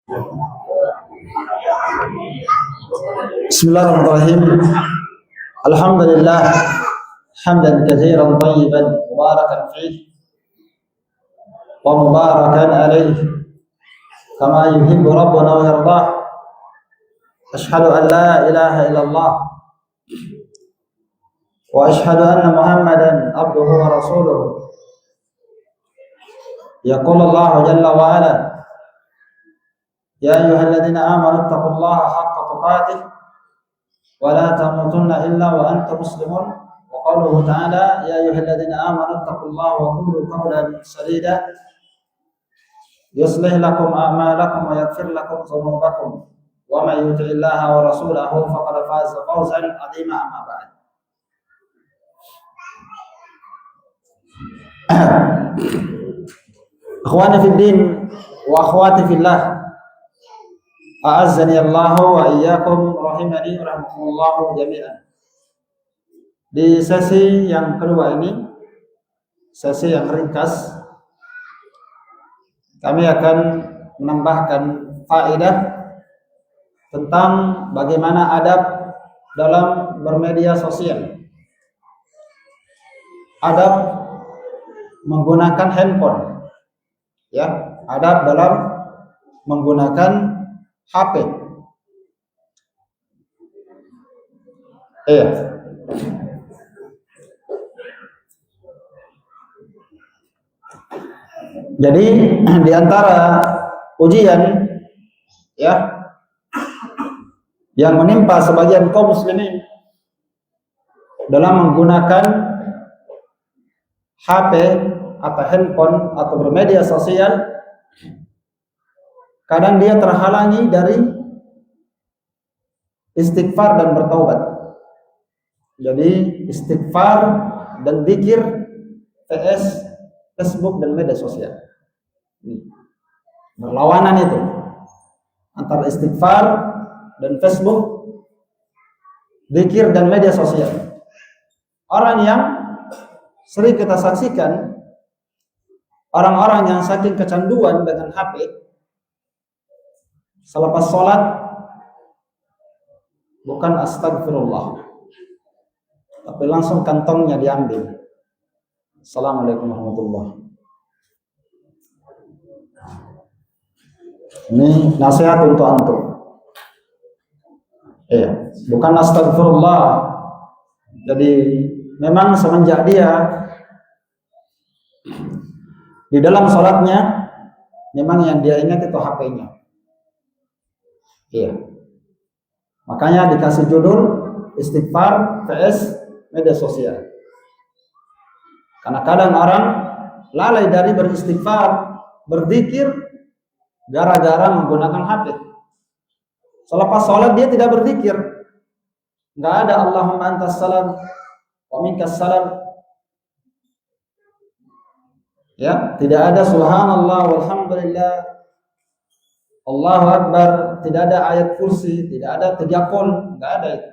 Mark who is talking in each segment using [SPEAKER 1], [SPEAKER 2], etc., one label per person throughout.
[SPEAKER 1] Bismillahirrahmanirrahim. Alhamdulillah hamdan katsiran thayyiban mubarakan fihi wa mubarakan alaihi kama yuhibbu rabbuna wa yardah. Ashhadu an la ilaha illallah wa ashhadu anna Muhammadan abduhu wa rasuluhu. Yaqulu Allah jalla wa ala, ya ayyuhalladzina amanu taqullaha haqqa tuqatih wa la tamutunna illa wa antum muslimun. Wa qawluhu ta'ala, ya ayyuhalladzina amanu taqullaha wa qulu qawlan sadida yuslih lakum a'malakum wa yaghfir lakum dhunubakum wa may yuti'illaha wa rasulahu faqad faza fawzan 'azima. Amma ba'd. Ikhwani fid din wa akhwati fillah, a'azzani Allah wa iyyakum rahimani rahimakumullah jami'an. Di sesi yang kedua ini, sesi yang ringkas, kami akan menambahkan faedah tentang bagaimana adab dalam bermedia sosial. Adab menggunakan handphone. Ya, adab dalam menggunakan HP. Jadi di antara ujian ya yang menimpa sebagian kaum muslimin dalam menggunakan HP atau handphone atau bermedia sosial, kadang dia terhalangi dari istighfar dan bertaubat. Jadi istighfar dan zikir vs Facebook dan media sosial. Berlawanan itu antara istighfar dan Facebook, zikir dan media sosial. Orang yang sering kita saksikan, orang-orang yang saking kecanduan dengan HP, selepas sholat bukan astagfirullah, tapi langsung kantongnya diambil. Assalamualaikum warahmatullahi. Ini nasihat untuk antum. Bukan astagfirullah. Jadi memang semenjak dia di dalam sholatnya, memang yang dia ingat itu HP-nya. Makanya dikasih judul istighfar vs media sosial. Karena kadang orang lalai dari beristighfar, berzikir gara-gara menggunakan HP. Selepas sholat dia tidak berzikir. Enggak ada Allahumma antas salam wa minkas salam. Ya, tidak ada subhanallah walhamdulillah, Allahu akbar, tidak ada ayat kursi, tidak ada tajakkul, enggak ada itu.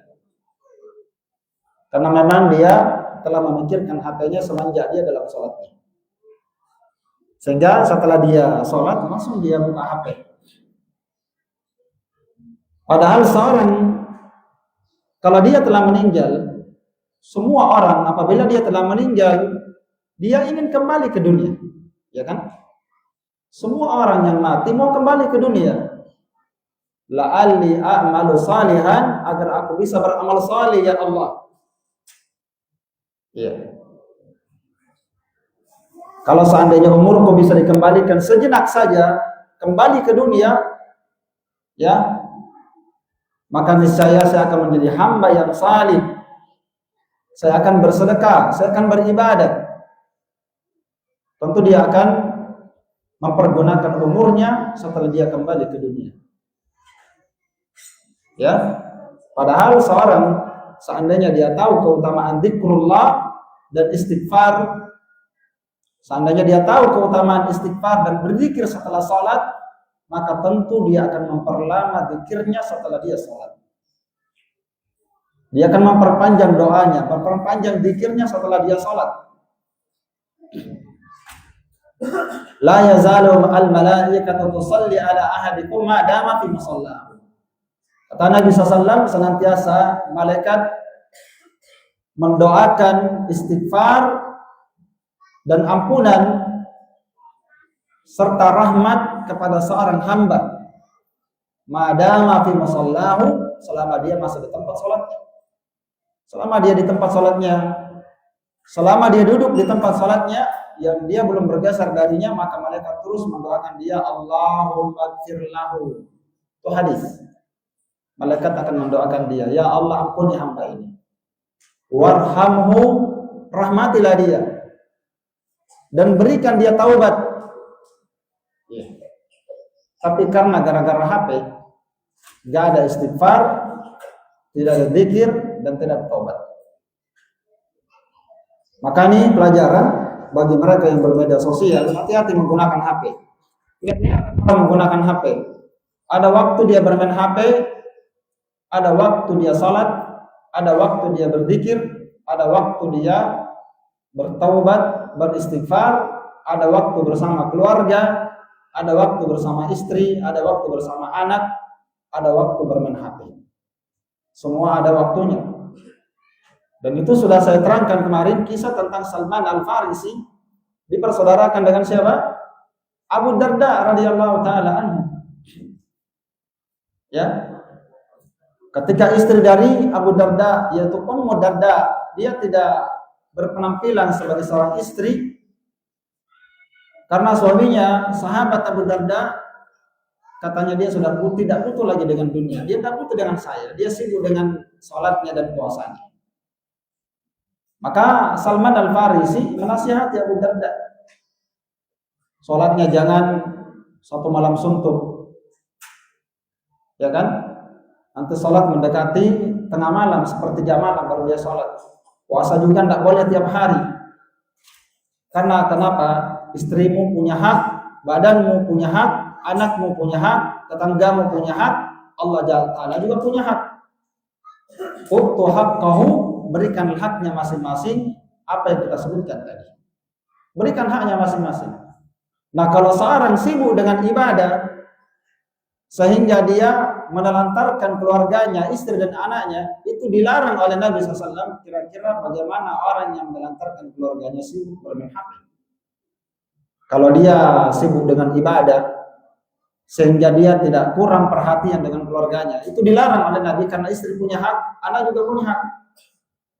[SPEAKER 1] Karena memang dia telah memikirkan HP-nya semenjak dia dalam sholatnya. Sehingga setelah dia sholat langsung dia buka HP. Padahal seorang kalau dia telah meninggal, semua orang apabila dia telah meninggal, dia ingin kembali ke dunia, ya kan? Semua orang yang mati mau kembali ke dunia. La'alli a'malu salihan, agar aku bisa beramal salih ya Allah. Kalau seandainya umurku bisa dikembalikan sejenak saja kembali ke dunia, ya, maka niscaya saya akan menjadi hamba yang salih. Saya akan bersedekah, saya akan beribadah. Tentu dia akan mempergunakan umurnya setelah dia kembali ke dunia. Ya, padahal seorang seandainya dia tahu keutamaan zikrullah dan istighfar, seandainya dia tahu keutamaan istighfar dan berzikir setelah sholat, maka tentu dia akan memperlama zikirnya setelah dia sholat. Dia akan memperpanjang doanya, memperpanjang zikirnya setelah dia sholat. La yazalu al-malaikatu tusalli ala ahadikum ma dama fi musallahu. Kata Nabi SAW, senantiasa malaikat mendoakan istighfar dan ampunan serta rahmat kepada seorang hamba madama fi musallahu, selama dia masih di tempat salatnya. Selama dia di tempat salatnya, selama dia duduk di tempat salatnya yang dia belum bergeser darinya, maka malaikat terus mendoakan dia, Allahumma ighfir lahu. Itu hadis. Malaikat akan mendoakan dia, ya Allah ampuni hamba ini. Warhamhu, rahmatilah dia. Dan berikan dia taubat. Tapi karena gara-gara HP, gak ada istighfar, tidak ada zikir, dan tidak ada taubat. Maka ini pelajaran bagi mereka yang bermedia sosial, hati-hati menggunakan HP. Menggunakan HP. Ada waktu dia bermain HP, ada waktu dia salat, ada waktu dia berzikir, ada waktu dia bertaubat, beristighfar, ada waktu bersama keluarga, ada waktu bersama istri, ada waktu bersama anak, ada waktu bermain HP. Semua ada waktunya. Dan itu sudah saya terangkan kemarin, kisah tentang Salman Al-Farisi dipersaudarakan dengan siapa? Abu Darda radhiyallahu taala anhu. Ya. Ketika istri dari Abu Darda yaitu Ummu Darda, dia tidak berpenampilan sebagai seorang istri karena suaminya sahabat Abu Darda, katanya dia sudah tidak butuh lagi dengan dunia, dia tidak butuh dengan saya, dia sibuk dengan sholatnya dan puasanya. Maka Salman Al-Farisi menasihati Abu Darda, sholatnya jangan satu malam suntuk, ya kan? Nanti sholat mendekati tengah malam, sepertiga malam baru dia sholat. Puasa juga tidak boleh tiap hari. Karena kenapa? Istrimu punya hak, badanmu punya hak, anakmu punya hak, tetanggamu punya hak, Allah Ta'ala juga punya hak. Utu haqqahu, berikan haknya masing-masing, apa yang kita sebutkan tadi. Berikan haknya masing-masing. Nah, kalau seorang sibuk dengan ibadah sehingga dia menelantarkan keluarganya, istri dan anaknya, itu dilarang oleh Nabi SAW. Kira-kira bagaimana orang yang menelantarkan keluarganya sibuk bermain HP? Kalau dia sibuk dengan ibadah sehingga dia tidak kurang perhatian dengan keluarganya, itu dilarang oleh Nabi karena istri punya hak, anak juga punya hak.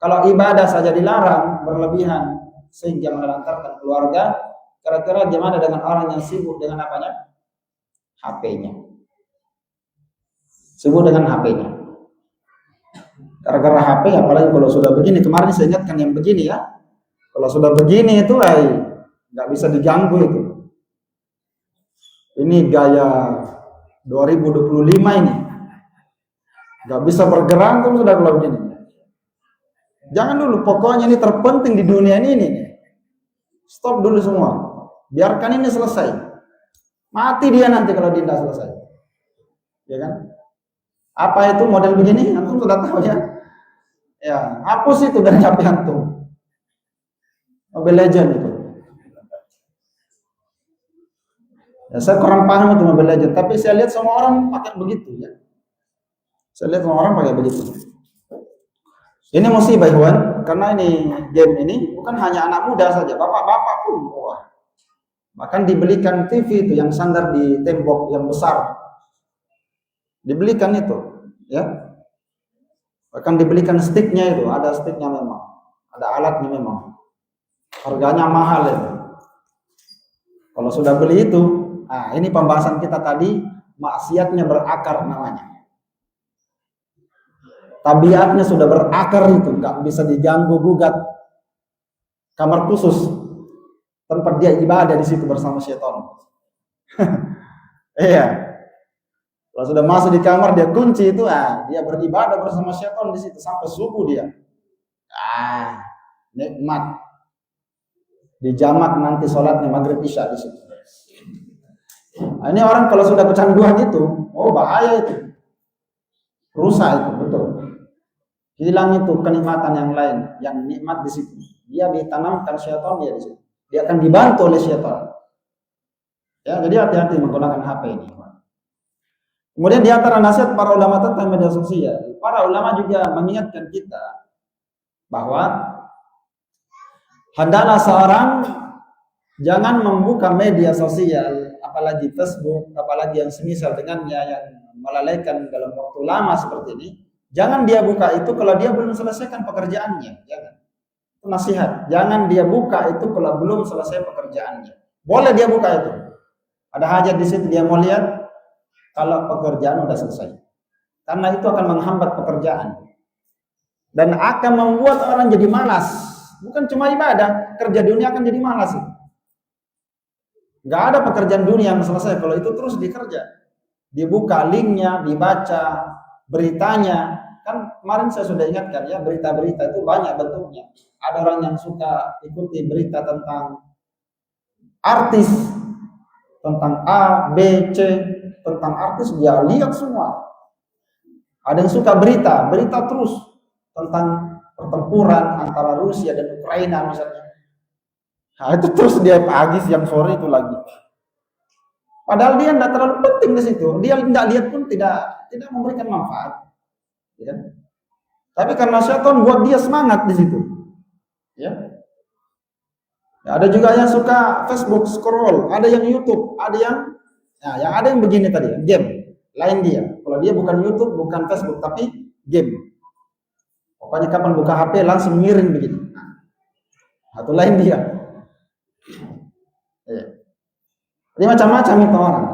[SPEAKER 1] Kalau ibadah saja dilarang berlebihan sehingga menelantarkan keluarga, kira-kira gimana dengan orang yang sibuk dengan apanya? HP-nya. Sibuk dengan HP-nya. Gara-gara HP, apalagi kalau sudah begini, kemarin saya ingatkan yang begini ya. Kalau sudah begini itu nggak bisa diganggu itu. Ini gaya 2025 ini. Nggak bisa bergerak tuh sudah kalau begini. Jangan dulu, pokoknya ini terpenting di dunia ini. Stop dulu semua. Biarkan ini selesai. Mati dia nanti kalau dia tidak selesai. Ya kan? Apa itu model begini? Antum sudah tahu ya? Ya, hapus itu dari HP antum. Mobile Legend itu. Ya, saya kurang paham itu Mobile Legend, tapi saya lihat semua orang pakai begitu ya. Saya lihat semua orang pakai begitu. Ini musibah Ikhwan, karena ini game ini bukan hanya anak muda saja, bapak-bapak pun. Wah. Bahkan dibelikan TV itu yang sandar di tembok yang besar. Dibelikan itu, ya. Bahkan dibelikan sticknya itu, ada sticknya memang, ada alatnya memang. Harganya mahal itu. Kalau sudah beli itu, nah ini pembahasan kita tadi, maksiatnya berakar namanya. Tabiatnya sudah berakar itu, nggak bisa diganggu gugat. Kamar khusus, tempat dia ibadah di situ bersama syaitan. Iya. Kalau sudah masuk di kamar dia kunci itu, dia beribadah bersama syaitan di situ sampai subuh dia. Nikmat. Dijamak nanti sholatnya maghrib isya di situ. Nah, ini orang kalau sudah kecanduan itu, bahaya itu. Rusak itu, betul. Hilang itu kenikmatan yang lain, yang nikmat di situ. Dia ditanamkan syaitan dia di situ. Dia akan dibantu oleh syaitan. Ya, jadi hati-hati menggunakan HP ini. Kemudian di antara nasihat para ulama tentang media sosial, para ulama juga mengingatkan kita bahwa hendaklah seorang jangan membuka media sosial, apalagi Facebook, apalagi yang semisal dengannya yang melalaikan dalam waktu lama seperti ini. Jangan dia buka itu kalau dia belum selesaikan pekerjaannya. Jangan. Itu nasihat. Jangan dia buka itu kalau belum selesai pekerjaannya. Boleh dia buka itu. Ada hajat di situ dia mau lihat. Kalau pekerjaan sudah selesai, karena itu akan menghambat pekerjaan dan akan membuat orang jadi malas. Bukan cuma ibadah, kerja dunia akan jadi malas. Gak ada pekerjaan dunia yang selesai kalau itu terus dikerja. Dibuka linknya, dibaca beritanya. Kan kemarin saya sudah ingatkan ya, berita-berita itu banyak bentuknya. Ada orang yang suka ikuti berita tentang artis, tentang A, B, C. Tentang artis dia lihat semua. Ada yang suka berita terus tentang pertempuran antara Rusia dan Ukraina misalnya. Nah, itu terus dia pagi, siang, sore itu lagi. Padahal dia tidak terlalu penting di situ. Dia tidak lihat pun tidak memberikan manfaat. Ya. Tapi karena syaitan buat dia semangat di situ. Ya. Ya, ada juga yang suka Facebook scroll, ada yang YouTube, ada yang yang ada yang begini tadi, game. Lain dia. Kalau dia bukan YouTube, bukan Facebook, tapi game. Pokoknya kapan buka HP langsung miring begini. Atau lain dia. Ini macam-macam itu orang.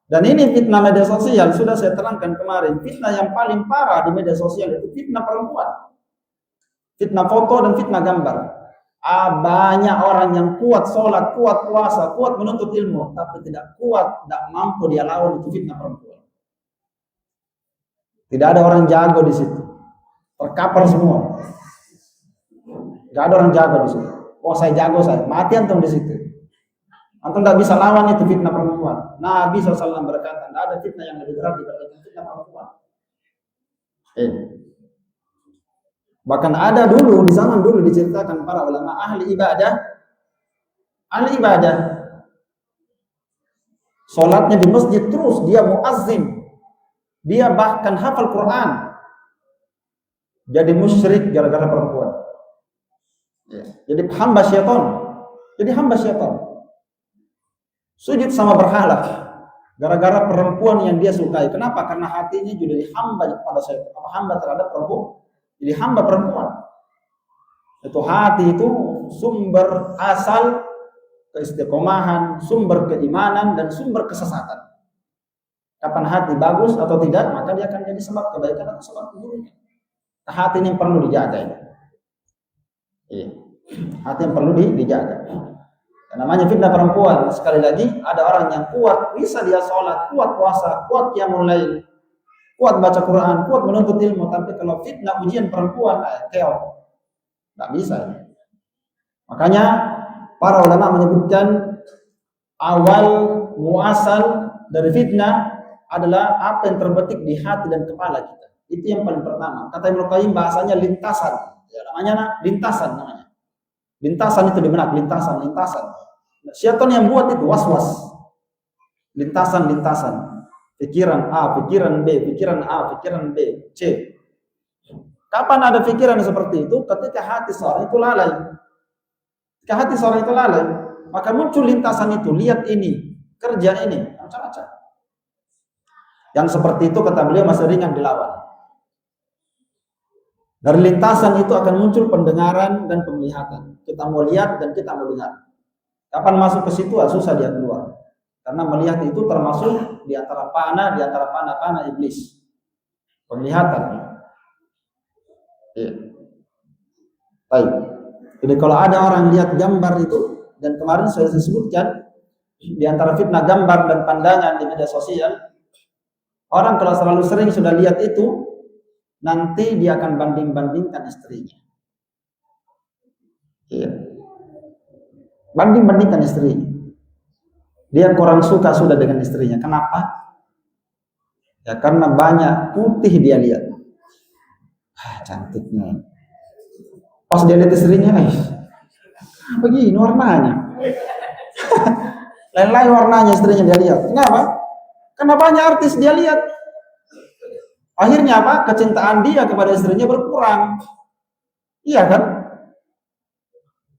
[SPEAKER 1] Dan ini fitnah media sosial sudah saya terangkan kemarin. Fitnah yang paling parah di media sosial itu fitnah perempuan. Fitnah foto dan fitnah gambar. Banyak orang yang kuat sholat, kuat puasa, kuat menuntut ilmu, tapi tidak kuat, tidak mampu dia lawan itu fitnah perempuan. Tidak ada orang jago di situ, terkapar semua. Tidak ada orang jago di situ. Oh saya jago saya, mati antum di situ. Antum tidak bisa lawan itu fitnah perempuan. Nabi SAW berkata, tidak ada fitnah yang lebih berat dibandingkan fitnah perempuan. Bahkan ada dulu, di zaman dulu diceritakan para ulama ahli ibadah, sholatnya di masjid terus, dia muazzin, dia bahkan hafal Quran, jadi musyrik gara-gara perempuan. Jadi hamba syaitan, sujud sama berhala, gara-gara perempuan yang dia sukai. Kenapa? Karena hatinya juga dihamba pada syaitan, hamba terhadap perempuan. Jadi hamba perempuan. Itu hati itu sumber asal keistiqomahan, sumber keimanan dan sumber kesesatan. Kapan hati bagus atau tidak, maka dia akan jadi sebab kebaikan atau sebab keburukan. Hati ini yang perlu dijaga ini. Hati yang perlu dijaga. Namanya fitnah perempuan. Sekali lagi, ada orang yang kuat, bisa dia sholat, kuat puasa, kuat qiyamul lail, kuat baca Quran, kuat menuntut ilmu, tapi kalau fitnah ujian perempuan, keok, nggak bisa. Makanya para ulama menyebutkan awal muasal dari fitnah adalah apa yang terbetik di hati dan kepala kita. Itu yang paling pertama. Kata Ibnu Qayyim bahasanya lintasan, ya, namanya lintasan namanya. Lintasan itu di benak, lintasan. Syaitan yang buat itu was-was. Lintasan. Pikiran A, pikiran B, pikiran A, pikiran B, C. Kapan ada pikiran seperti itu? Ketika hati seorang itu lalai. Ketika hati seorang itu lalai, maka muncul lintasan itu. Lihat ini, kerja ini, macam-macam. Yang seperti itu kata beliau masih ringan dilawan. Dari lintasan itu akan muncul pendengaran dan penglihatan. Kita mau lihat dan kita mau dengar. Kapan masuk ke situ, susah dia keluar. Karena melihat itu termasuk di antara panah iblis. Penglihatan. Baik. Jadi kalau ada orang lihat gambar itu, dan kemarin saya sebutkan di antara fitnah gambar dan pandangan di media sosial, orang kalau selalu sering sudah lihat itu, nanti dia akan banding-bandingkan istrinya. Banding-bandingkan istrinya. Dia kurang suka sudah dengan istrinya. Kenapa? Ya karena banyak putih dia lihat. Cantiknya. Pas dia lihat istrinya, begini warnanya. Lain-lain warnanya istrinya dia lihat. Kenapa? Karena banyak artis dia lihat. Akhirnya apa? Kecintaan dia kepada istrinya berkurang. Iya kan?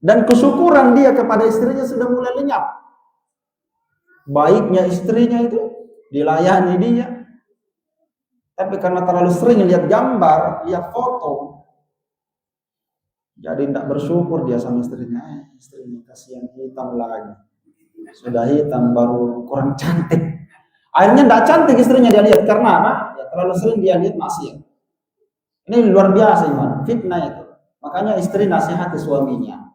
[SPEAKER 1] Dan kesyukuran dia kepada istrinya sudah mulai lenyap. Baiknya istrinya itu dilayani dia. Tapi karena terlalu sering lihat gambar, lihat foto, jadi tidak bersyukur dia sama istrinya. Istrinya kasihan hitam lagi. Sudah hitam baru kurang cantik. Akhirnya tidak cantik istrinya dia lihat. Karena apa? Ya, terlalu sering dia lihat maksiat. Ini luar biasa iman. Fitnah itu. Makanya istri nasihati suaminya.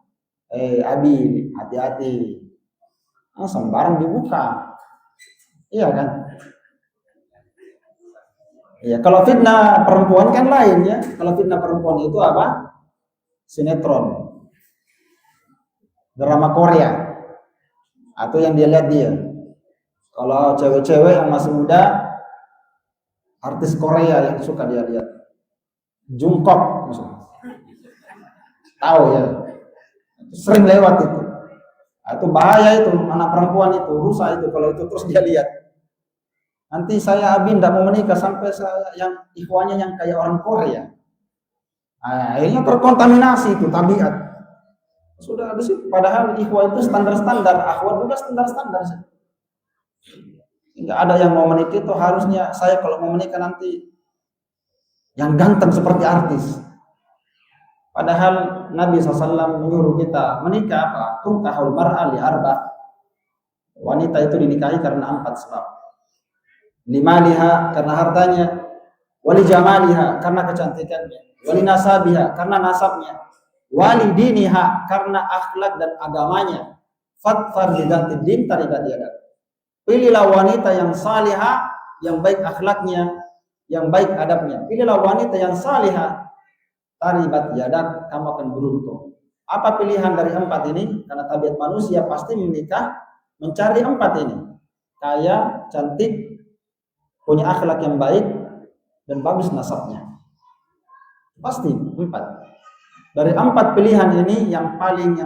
[SPEAKER 1] Abi, hati-hati. Sembarang dibuka. Iya kan? Ya, kalau fitnah perempuan kan lain ya. Kalau fitnah perempuan itu apa? Sinetron, drama Korea, atau yang dia lihat dia. Kalau cewek-cewek yang masih muda, artis Korea yang suka dia lihat. Jungkook misalnya. Tahu ya? Sering lewat itu. Itu bahaya itu, anak perempuan itu, rusak itu kalau itu terus dia lihat. Nanti saya Abi tidak mau menikah sampai saya yang ikhwannya yang kayak orang Korea. Akhirnya terkontaminasi itu tabiat. Sudah ada sih. Padahal ikhwah itu standar-standar, akhwat juga standar-standar sih. Tidak ada yang mau menikah itu harusnya saya kalau mau menikah nanti yang ganteng seperti artis. Padahal Nabi SAW menyuruh kita menikah apa? Tunkahul mar'a li arba. Wanita itu dinikahi karena 4 sebab. Limaliha karena hartanya, wali jamaliha karena kecantikannya, wali nasabiha karena nasabnya, wali diniha karena akhlak dan agamanya. Fatfar bidzatid din taribat yadak. Pilihlah wanita yang salihah, yang baik akhlaknya, yang baik adabnya. Pilihlah wanita yang salihah, taribat yadak, kamu akan beruntung. Apa pilihan dari 4 ini? Karena tabiat manusia pasti menikah mencari 4 ini. Kaya, cantik, punya akhlak yang baik dan bagus nasabnya. Pasti 4. Dari 4 pilihan ini yang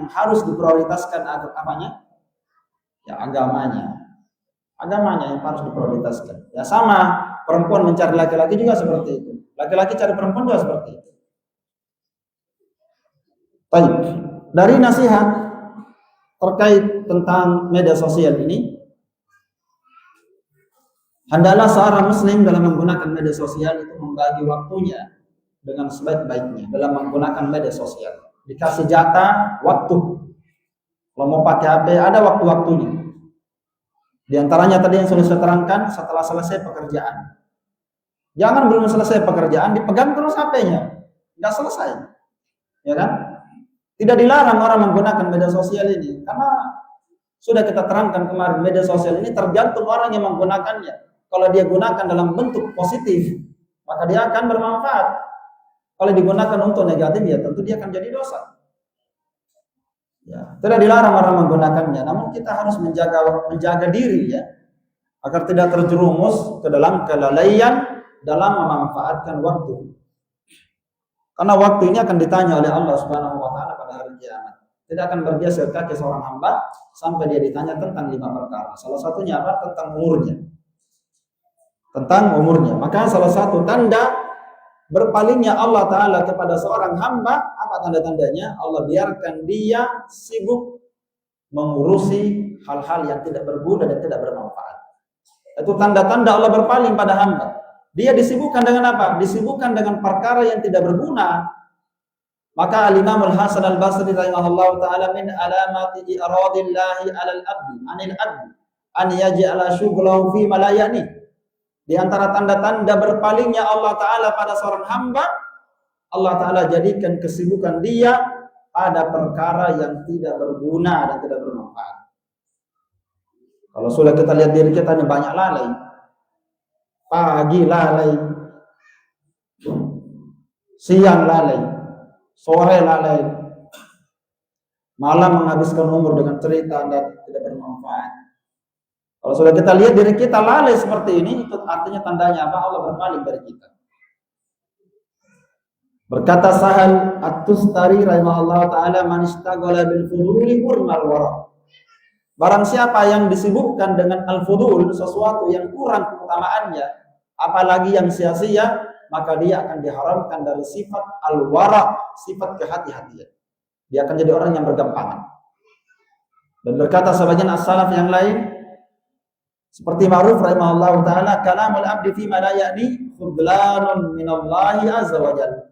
[SPEAKER 1] harus diprioritaskan apanya? Ya agamanya. Agamanya yang harus diprioritaskan. Ya sama, perempuan mencari laki-laki juga seperti itu. Laki-laki cari perempuan juga seperti itu. Baik. Dari nasihat terkait tentang media sosial ini, hendaklah seorang muslim dalam menggunakan media sosial itu membagi waktunya dengan sebaik-baiknya dalam menggunakan media sosial. Dikasih jatah waktu. Kalau mau pakai HP ada waktu-waktunya. Di antaranya tadi yang sudah saya terangkan setelah selesai pekerjaan. Jangan belum selesai pekerjaan dipegang terus HP-nya. Enggak selesai. Ya kan? Tidak dilarang orang menggunakan media sosial ini karena sudah kita terangkan kemarin media sosial ini tergantung orang yang menggunakannya. Kalau dia gunakan dalam bentuk positif, maka dia akan bermanfaat. Kalau digunakan untuk negatif, ya tentu dia akan jadi dosa. Ya, tidak dilarang orang menggunakannya, namun kita harus menjaga diri ya, agar tidak terjerumus ke dalam kelalaian dalam memanfaatkan waktu. Karena waktu ini akan ditanya oleh Allah Subhanahu wa taala pada hari kiamat. Tidak akan bergeser kaki seorang hamba sampai dia ditanya tentang 5 perkara. Salah satunya apa? Tentang umurnya. Tentang umurnya. Maka salah satu tanda berpalingnya Allah Ta'ala kepada seorang hamba, apa tanda-tandanya? Allah biarkan dia sibuk mengurusi hal-hal yang tidak berguna dan tidak bermanfaat. Itu tanda-tanda Allah berpaling pada hamba. Dia disibukkan dengan apa? Disibukkan dengan perkara yang tidak berguna. Maka Al-Imam Al-Hasan Al-Basri rahimahullah ta'ala min alamati iradillahi alal abdi anil abdi an yaj'ala syughlahu fi ma la ya'ni. Di antara tanda-tanda berpalingnya Allah Ta'ala pada seorang hamba, Allah Ta'ala jadikan kesibukan dia pada perkara yang tidak berguna dan tidak bermanfaat. Kalau sudah kita lihat diri kita ini banyak lalai. Pagi lalai, siang lalai, sore lalai, malam menghabiskan umur dengan cerita dan tidak bermanfaat. Kalau sudah kita lihat diri kita lalai seperti ini, itu artinya tandanya apa? Allah berpaling dari kita. Berkata Sahal At-Tustari rahimahullah ta'ala, man istaghala bil fuduli hurmal wara. Barang siapa yang disibukkan dengan al-fudul, sesuatu yang kurang keutamaannya, apalagi yang sia-sia, maka dia akan diharamkan dari sifat al-wara, sifat kehati-hatian. Dia akan jadi orang yang bergampangan. Dan berkata sebagian as-salaf yang lain, seperti Ma'ruf rahimahullah ta'ala, kalamul abdi fima la ya'ni khudlanun minallahi azza wa jalla.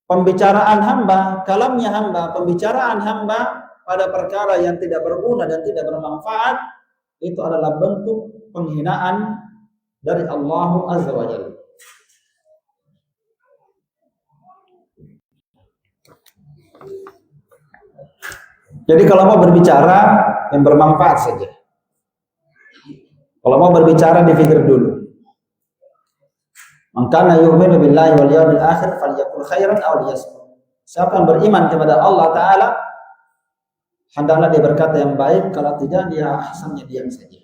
[SPEAKER 1] Pembicaraan hamba, kalamnya hamba, pembicaraan hamba pada perkara yang tidak berguna dan tidak bermanfaat, itu adalah bentuk penghinaan dari Allah azza wa jalla. Jadi kalau mau berbicara yang bermanfaat saja. Kalau mau berbicara dipikir dulu. Man kana yu'minu billahi wal yawmil akhir falyaqul khairan aw liyasmut. Siapa yang beriman kepada Allah taala, hendaklah dia berkata yang baik, kalau tidak dia asalnya diam saja.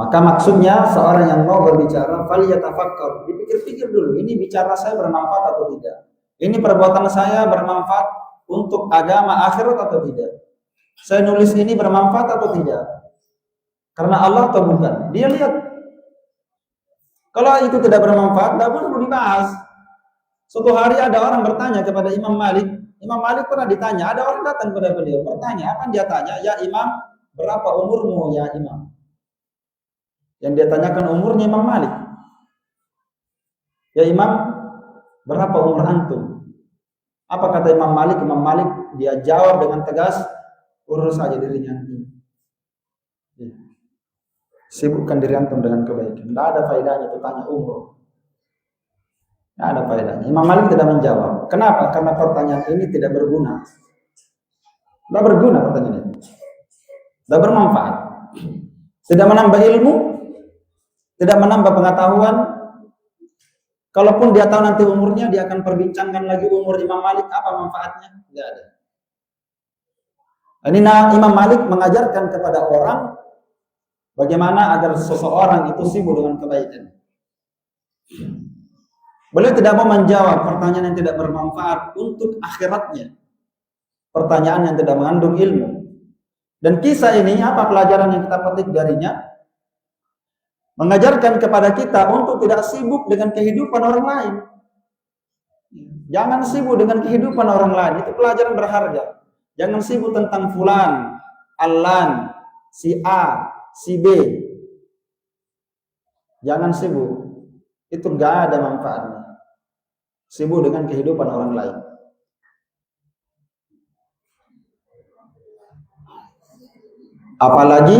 [SPEAKER 1] Maka maksudnya seorang yang mau berbicara falyatafakkar, dipikir-pikir dulu, ini bicara saya bermanfaat atau tidak? Ini perbuatan saya bermanfaat untuk agama akhirat atau tidak? Saya nulis ini bermanfaat atau tidak? Karena Allah atau bukan? Dia lihat. Kalau itu tidak bermanfaat, tidak perlu dibahas. Suatu hari ada orang bertanya kepada Imam Malik. Imam Malik pernah ditanya, ada orang datang kepada beliau bertanya, apa dia tanya? Ya Imam, berapa umurmu ya Imam? Yang dia tanyakan umurnya Imam Malik. Ya Imam, berapa umur antum? Apa kata Imam Malik? Imam Malik dia jawab dengan tegas, urus saja dirinya antum. Ya. Sibukkan diri antum dengan kebaikan. Tidak ada faedahnya itu tanya umur. Tidak ada faedahnya. Imam Malik tidak menjawab. Kenapa? Karena pertanyaan ini tidak berguna. Tidak berguna pertanyaan ini. Tidak bermanfaat. Tidak menambah ilmu. Tidak menambah pengetahuan. Kalaupun dia tahu nanti umurnya, dia akan perbincangkan lagi umur Imam Malik, apa manfaatnya? Tidak ada. Ini Imam Malik mengajarkan kepada orang bagaimana agar seseorang itu sibuk dengan kebaikan. Beliau tidak mau menjawab pertanyaan yang tidak bermanfaat untuk akhiratnya. Pertanyaan yang tidak mengandung ilmu. Dan kisah ini, apa pelajaran yang kita petik darinya? Mengajarkan kepada kita untuk tidak sibuk dengan kehidupan orang lain. Jangan sibuk dengan kehidupan orang lain. Itu pelajaran berharga. Jangan sibuk tentang fulan, allan, si A, si B. Jangan sibuk. Itu enggak ada manfaatnya. Sibuk dengan kehidupan orang lain. Apalagi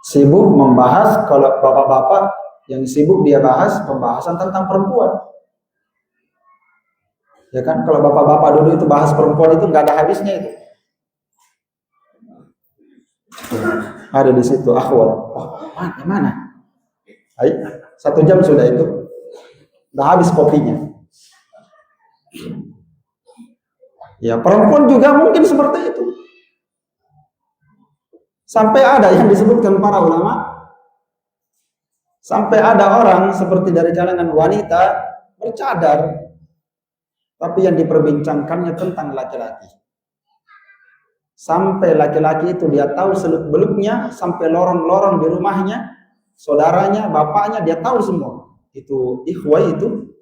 [SPEAKER 1] sibuk membahas, kalau bapak-bapak yang sibuk dia bahas pembahasan tentang perempuan. Ya kan, kalau bapak-bapak dulu itu bahas perempuan itu nggak ada habisnya itu. Ada di situ akhwat. Oh, mana? Ayo, 1 jam sudah itu. Udah habis kopinya. Ya, perempuan juga mungkin seperti itu. Sampai ada yang disebutkan para ulama, sampai ada orang seperti dari kalangan wanita bercadar, tapi yang diperbincangkannya tentang laki-laki. Sampai laki-laki itu dia tahu seluk-beluknya, sampai lorong-lorong di rumahnya, saudaranya, bapaknya, dia tahu semua. Itu ikhwah itu,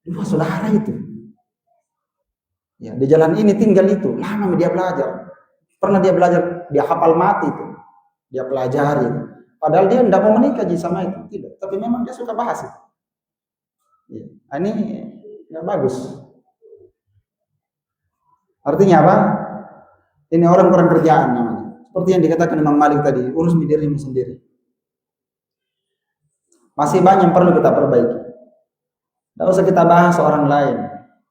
[SPEAKER 1] dua saudara itu. Ya, di jalan ini tinggal itu, lama dia belajar. Pernah dia belajar, dia hafal mati itu. Dia pelajari. Padahal dia tidak mau menikah sama itu, tidak. Tapi memang dia suka bahas itu. Ya. Ini nggak bagus. Artinya apa? Ini orang kurang kerjaan namanya. Seperti yang dikatakan Imam Malik tadi, urus dirimu sendiri. Masih banyak yang perlu kita perbaiki. Tidak usah kita bahas orang lain.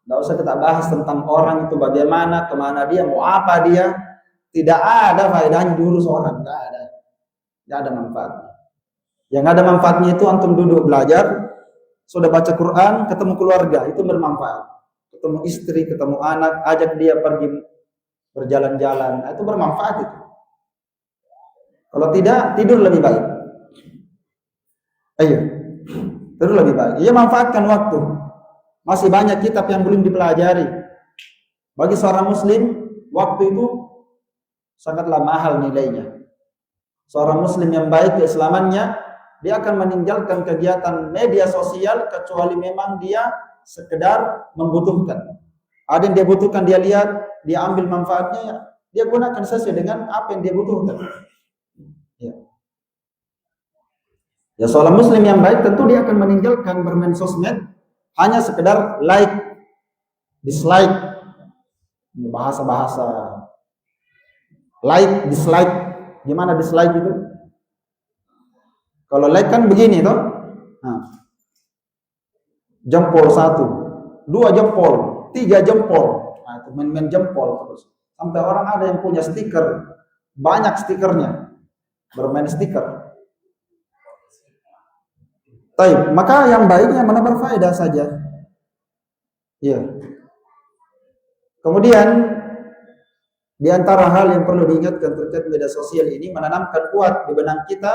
[SPEAKER 1] Tidak usah kita bahas tentang orang itu bagaimana, kemana dia, mau apa dia. Tidak ada faedahnya diurus orang, tidak ada. Tidak ada manfaatnya. Yang ada manfaatnya itu antum duduk belajar, sudah baca Quran, ketemu keluarga, itu bermanfaat. Ketemu istri, ketemu anak, ajak dia pergi berjalan-jalan, itu bermanfaat itu. Kalau tidak, tidur lebih baik. Ayo, tidur lebih baik. Ia manfaatkan waktu. Masih banyak kitab yang belum dipelajari. Bagi seorang muslim, waktu itu sangatlah mahal nilainya. Seorang muslim yang baik keislamannya, dia akan meninggalkan kegiatan media sosial kecuali memang dia sekedar membutuhkan. Ada yang dia butuhkan, dia lihat, dia ambil manfaatnya, dia gunakan sesuai dengan apa yang dia butuhkan. Ya. Ya, seorang muslim yang baik tentu dia akan meninggalkan bermain sosmed hanya sekedar like, dislike. Ini bahasa-bahasa like, dislike. Gimana dislike itu? Kalau like kan begini toh. Nah. Jempol 1, 2 jempol, 3 jempol. Nah, itu main-main jempol terus. Sampai orang ada yang punya stiker, banyak stikernya, bermain stiker. Baik, maka yang baiknya mana berfaedah saja. Iya. Kemudian di antara hal yang perlu diingatkan terkait media sosial ini, menanamkan kuat di benak kita,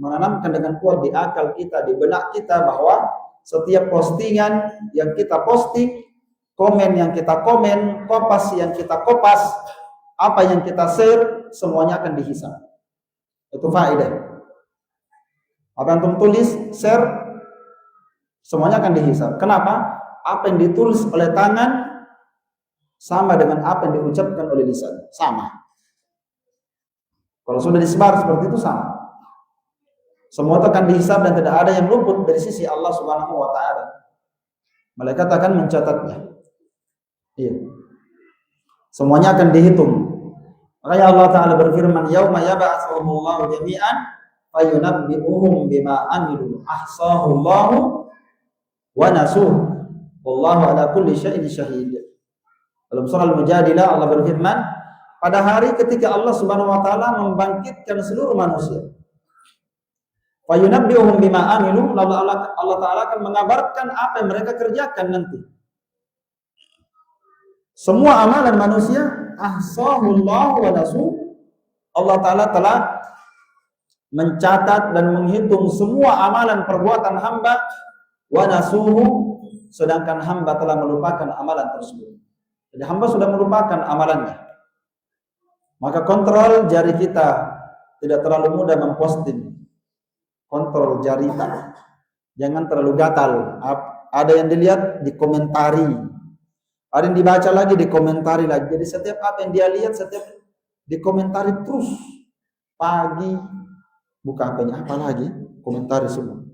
[SPEAKER 1] menanamkan dengan kuat di akal kita, di benak kita bahwa setiap postingan yang kita posting, komen yang kita komen, kopas yang kita kopas, apa yang kita share, semuanya akan dihisab. Itu faedah. Apa yang antum tulis, share, semuanya akan dihisab. Kenapa? Apa yang ditulis oleh tangan sama dengan apa yang diucapkan oleh lisan. Sama. Kalau sudah disebar seperti itu sama. Semua itu akan dihisab dan tidak ada yang luput dari sisi Allah Subhanahu wa taala. Malaikat akan mencatatnya. Iya. Semuanya akan dihitung. Makanya Allah taala berfirman, "Yauma yab'atsuhumullahu jami'an fayunabbi'uhum bima 'amilu ahsahu Allahu wa nasuh. Wallahu ala kulli syai'in syahid." Dalam surah Al-Mujadilah Allah berfirman, pada hari ketika Allah Subhanahu wa taala membangkitkan seluruh manusia. Fayunabbi'uhum bima 'amilu, lalu Allah taala akan mengabarkan apa yang mereka kerjakan nanti. Semua amalan manusia ahsahu Allahu wa nasuh. Allah taala telah mencatat dan menghitung semua amalan perbuatan hamba, wa nasuhu, sedangkan hamba telah melupakan amalan tersebut. Jadi hamba sudah melupakan amalannya. Maka kontrol jari kita, tidak terlalu mudah memposting. Kontrol jari kita, jangan terlalu gatal. Ada yang dilihat dikomentari, ada yang dibaca lagi dikomentari lagi. Jadi setiap apa yang dia lihat, setiap dikomentari terus. Pagi buka HP-nya, apa lagi? Komentari semua.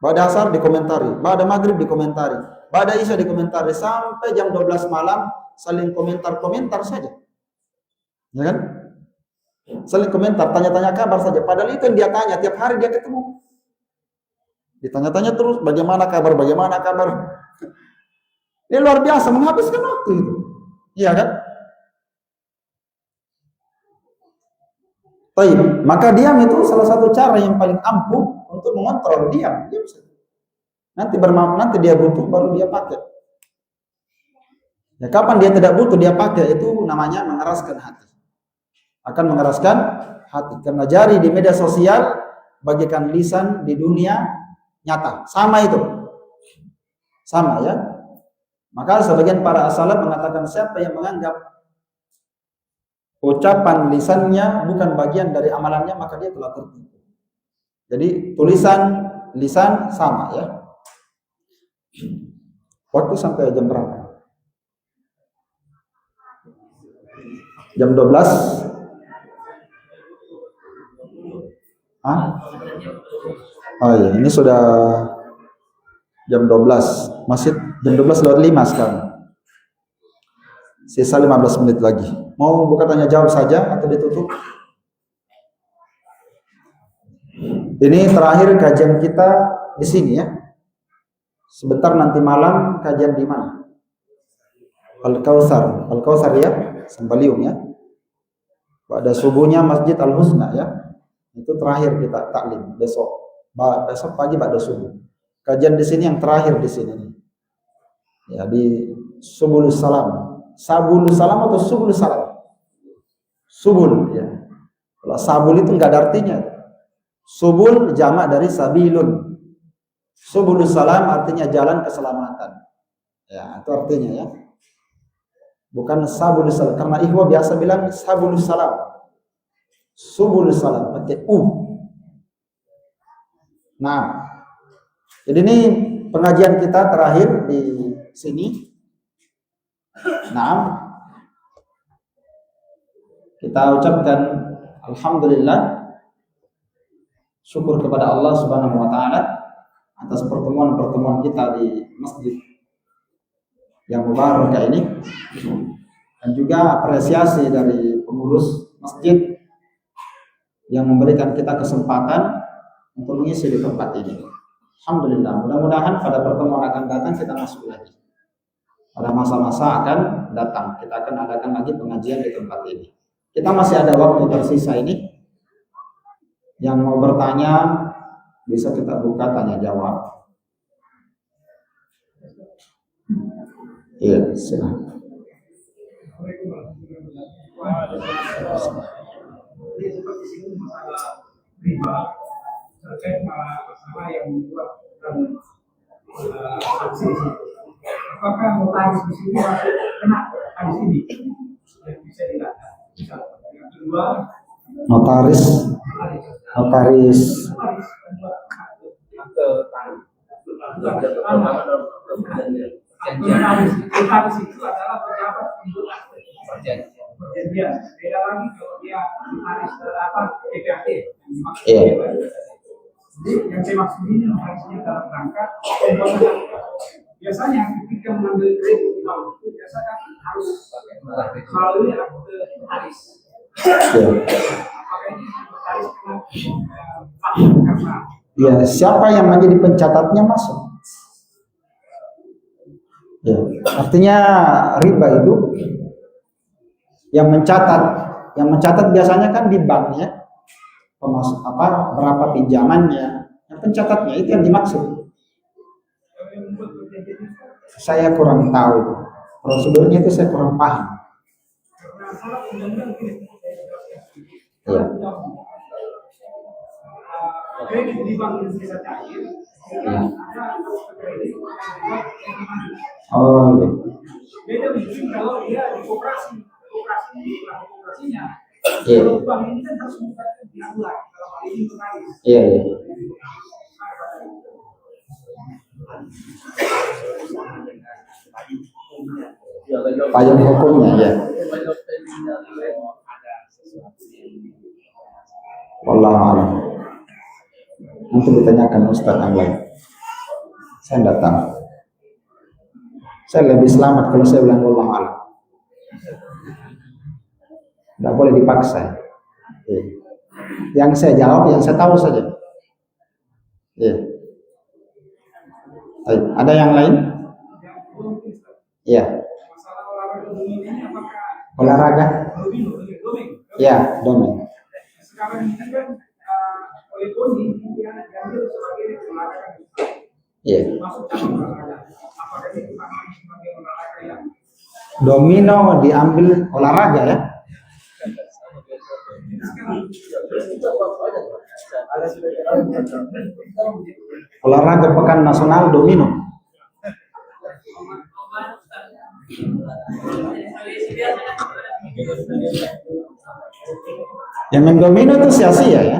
[SPEAKER 1] Ba'da asar dikomentari, ba'da maghrib dikomentari, ba'da isya dikomentari, sampai jam 12 malam saling komentar-komentar saja. Ya kan? Saling komentar, tanya-tanya kabar saja. Padahal itu yang dia tanya, tiap hari dia ketemu. Ditanya-tanya terus, bagaimana kabar, bagaimana kabar. Ini luar biasa, menghabiskan waktu itu. Iya kan? Baik, maka diam itu salah satu cara yang paling ampuh untuk mengontrol. Diam saja. Nanti dia butuh baru dia pakai. Ya, kapan dia tidak butuh dia pakai, itu namanya mengeraskan hati. Akan mengeraskan hati. Karena jari di media sosial bagaikan lisan di dunia nyata. Sama itu. Sama ya. Maka sebagian para as-salaf mengatakan, siapa yang menganggap ucapan lisannya bukan bagian dari amalannya, maka dia telah tertipu. Jadi tulisan, lisan sama ya. Waktu sampai jam berapa? Jam 12. Oh iya, ini sudah jam 12. Masih jam 12:05 sekarang. Sisa 15 menit lagi. Mau buka tanya jawab saja atau ditutup? Ini terakhir kajian kita di sini ya. Sebentar nanti malam kajian di mana? Al-Kautsar. Al-Kautsar ya, Sembaliung ya. Pada subuhnya Masjid Al-Husna ya. Itu terakhir kita taklim besok pagi pada subuh. Kajian di sini yang terakhir di sini. Ya, di Subulus Salam. Sabulus Salam atau Subulus Salam? Subul ya. Kalau sabul itu enggak ada artinya. Subul jamak dari sabilun. Subulus Salam artinya jalan keselamatan. Ya, itu artinya ya. bukan sabulus salam. Karena ikhwah biasa bilang sabulus salam, subulus salam pakai u. Nah, jadi ini pengajian kita terakhir di sini. Nah, kita ucapkan alhamdulillah, syukur kepada Allah Subhanahu wa taala atas pertemuan-pertemuan kita di masjid yang mubarakah ini, dan juga apresiasi dari pengurus masjid yang memberikan kita kesempatan untuk mengisi di tempat ini. Alhamdulillah, mudah-mudahan pada pertemuan akan datang kita masuk lagi. Pada masa-masa akan datang kita akan adakan lagi pengajian di tempat ini. Kita masih ada waktu tersisa ini. Yang mau bertanya bisa kita buka tanya jawab. Iya, silakan.
[SPEAKER 2] Apakah notaris di sini kena hadis ini? Bisa dilihat. Yang kedua,
[SPEAKER 1] Notaris.
[SPEAKER 2] Notaris itu adalah pejabat untuk perjanjian. Beda lagi kalau dia notaris PPAT. Jadi yang saya maksud ini notarisnya dalam rangka biasanya ketika mengambil kredit di bank itu biasanya harus melalui akte notaris. Apakah ini notaris karena
[SPEAKER 1] Ya, siapa yang menjadi pencatatnya masuk. Ya, artinya riba itu yang mencatat biasanya kan di bank ya, berapa pinjamannya, yang pencatatnya itu yang dimaksud. Saya kurang tahu prosedurnya, itu saya kurang paham. Ya.
[SPEAKER 2] kredit di bank itu bisa cair.
[SPEAKER 1] Oh iya.
[SPEAKER 2] Beda mungkin kalau dia di koperasinya.
[SPEAKER 1] Iya.
[SPEAKER 2] Kalau bank ini kan harus membuat diaduan kalau hal ini notaris.
[SPEAKER 1] Iya, iya. Payung hukumnya ya. Wallahu a'lam. Nanti ditanyakan Ustaz yang lain. Saya tidak tahu. Saya lebih selamat kalau saya bilang wallahu a'lam. Tidak boleh dipaksa. Yang saya jawab, yang saya tahu saja. Ada yang lain? Iya. Olahraga? Ya, domain.
[SPEAKER 2] Sekarang ini kan oleh Koni dia diambil sebagai olahraga.
[SPEAKER 1] Iya.
[SPEAKER 2] Apakah itu sebagai olahraga yang
[SPEAKER 1] domino diambil olahraga ya? Olahraga pekan nasional domino. Yang mendomino itu sia-sia ya,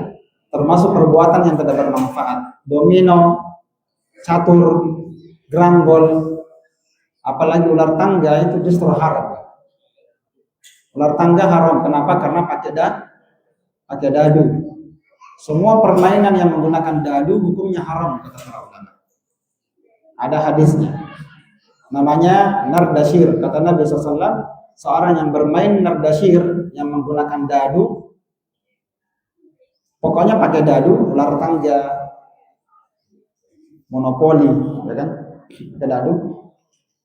[SPEAKER 1] termasuk perbuatan yang tidak bermanfaat. Domino, catur, granggol, apalagi ular tangga itu justru haram. Ular tangga haram, kenapa? Karena pakai dadu. Semua permainan yang menggunakan dadu hukumnya haram kata para ulama. Ada hadisnya. Namanya nardashir. Kata Nabi SAW, seorang yang bermain nardashir yang menggunakan dadu, pokoknya pakai dadu, ular tangga, monopoli, ya kan? Pakai dadu,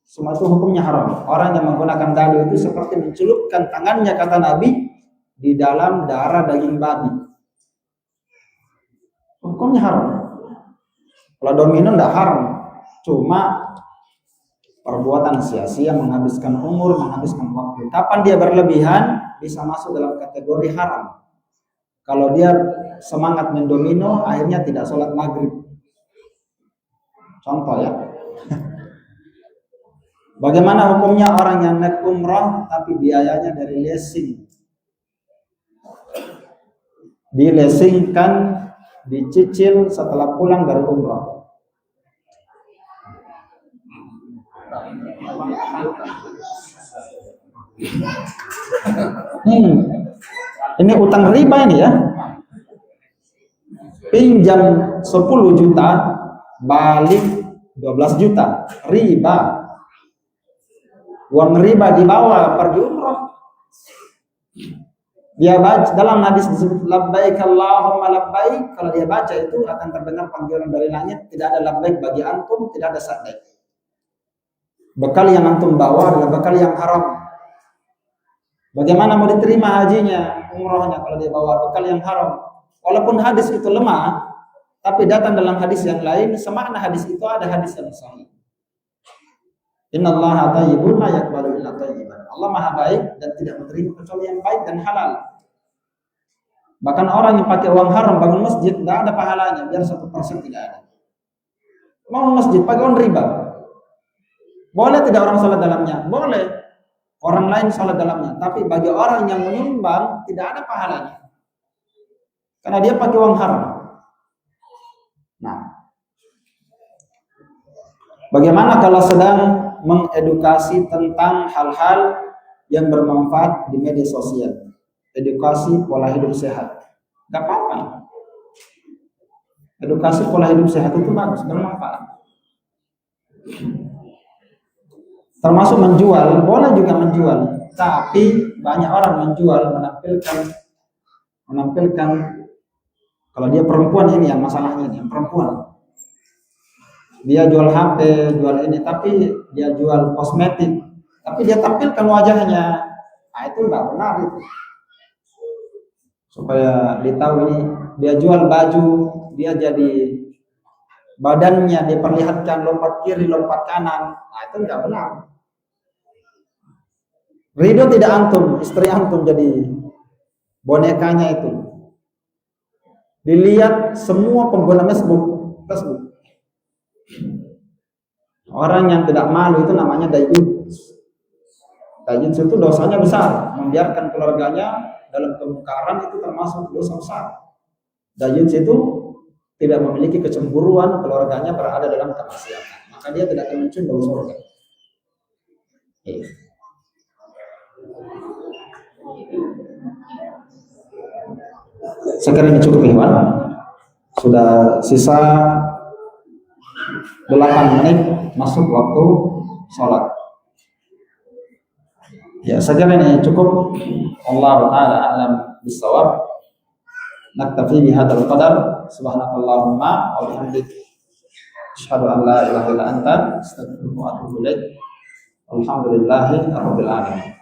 [SPEAKER 1] semua itu hukumnya haram. Orang yang menggunakan dadu itu seperti mencelupkan tangannya, kata Nabi, di dalam darah daging babi. Hukumnya haram. Kalau domino tidak haram, cuma perbuatan sia-sia, menghabiskan umur, menghabiskan waktu. Kapan dia berlebihan, bisa masuk dalam kategori haram. Kalau dia semangat mendomino, akhirnya tidak sholat maghrib. Contoh ya. Bagaimana hukumnya orang yang naik umrah tapi biayanya dari leasing? Dilesingkan, dicicil setelah pulang dari umrah. Ini utang riba ini ya. Pinjam 10 juta, balik 12 juta. Riba. Uang riba dibawa pergi umrah. Dia baca dalam hadis disebut labbaik Allahumma labbaik. Kalau dia baca itu akan terdengar panggilan dari langit. Tidak ada labbaik bagi antum, tidak ada sa'daik. Bekal yang antum bawa adalah bekal yang haram. Bagaimana mau diterima hajinya, umrohnya kalau dia bawa bekal yang haram? Walaupun hadis itu lemah, tapi datang dalam hadis yang lain, semakna hadis itu ada hadis yang sahih. Innallaha thayyibun la yaqbalu illa thayyiban. Allah Maha baik dan tidak menerima kecuali yang baik dan halal. Bahkan orang yang pakai uang haram bangun masjid tidak ada pahalanya, biar 1% tidak ada. Bangun masjid pakai uang riba. Boleh tidak orang salat dalamnya? Boleh. Orang lain salat dalamnya, tapi bagi orang yang menyumbang tidak ada pahalanya. Karena dia pakai uang haram. Nah, bagaimana kalau sedang mengedukasi tentang hal-hal yang bermanfaat di media sosial? Edukasi pola hidup sehat. Gak apa-apa. Edukasi pola hidup sehat itu bagus, bermanfaat. Termasuk menjual, boleh juga menjual. Tapi banyak orang menjual, menampilkan kalau dia perempuan ini yang masalahnya ini, yang perempuan. Dia jual HP, jual ini, tapi dia jual kosmetik, tapi dia tampilkan wajahnya. Nah, itu enggak benar itu. Supaya ditahu ini dia jual baju, dia jadi badannya diperlihatkan lompat kiri, lompat kanan. Nah, itu enggak benar. Ridho tidak antum, istri antum jadi bonekanya itu. Dilihat semua pengguna Facebook. Orang yang tidak malu itu namanya dayuts. Dayuts itu dosanya besar, membiarkan keluarganya dalam kemungkaran itu termasuk dosa besar. Dayuts itu tidak memiliki kecemburuan, keluarganya berada dalam kemaksiatan, maka dia tidak akan mencium bau surga. Sekiranya cukup ikhwan. Sudah sisa 8 menit masuk waktu sholat. Ya, sekiranya cukup. Allah Ta'ala a'lam bissawab. Naktafi bihadzal qadar. Subhanakallahumma wa bihamdik, asyhadu an la ilaha illa anta, astaghfiruka wa atubu ilaik. Alhamdulillahirabbil alamin.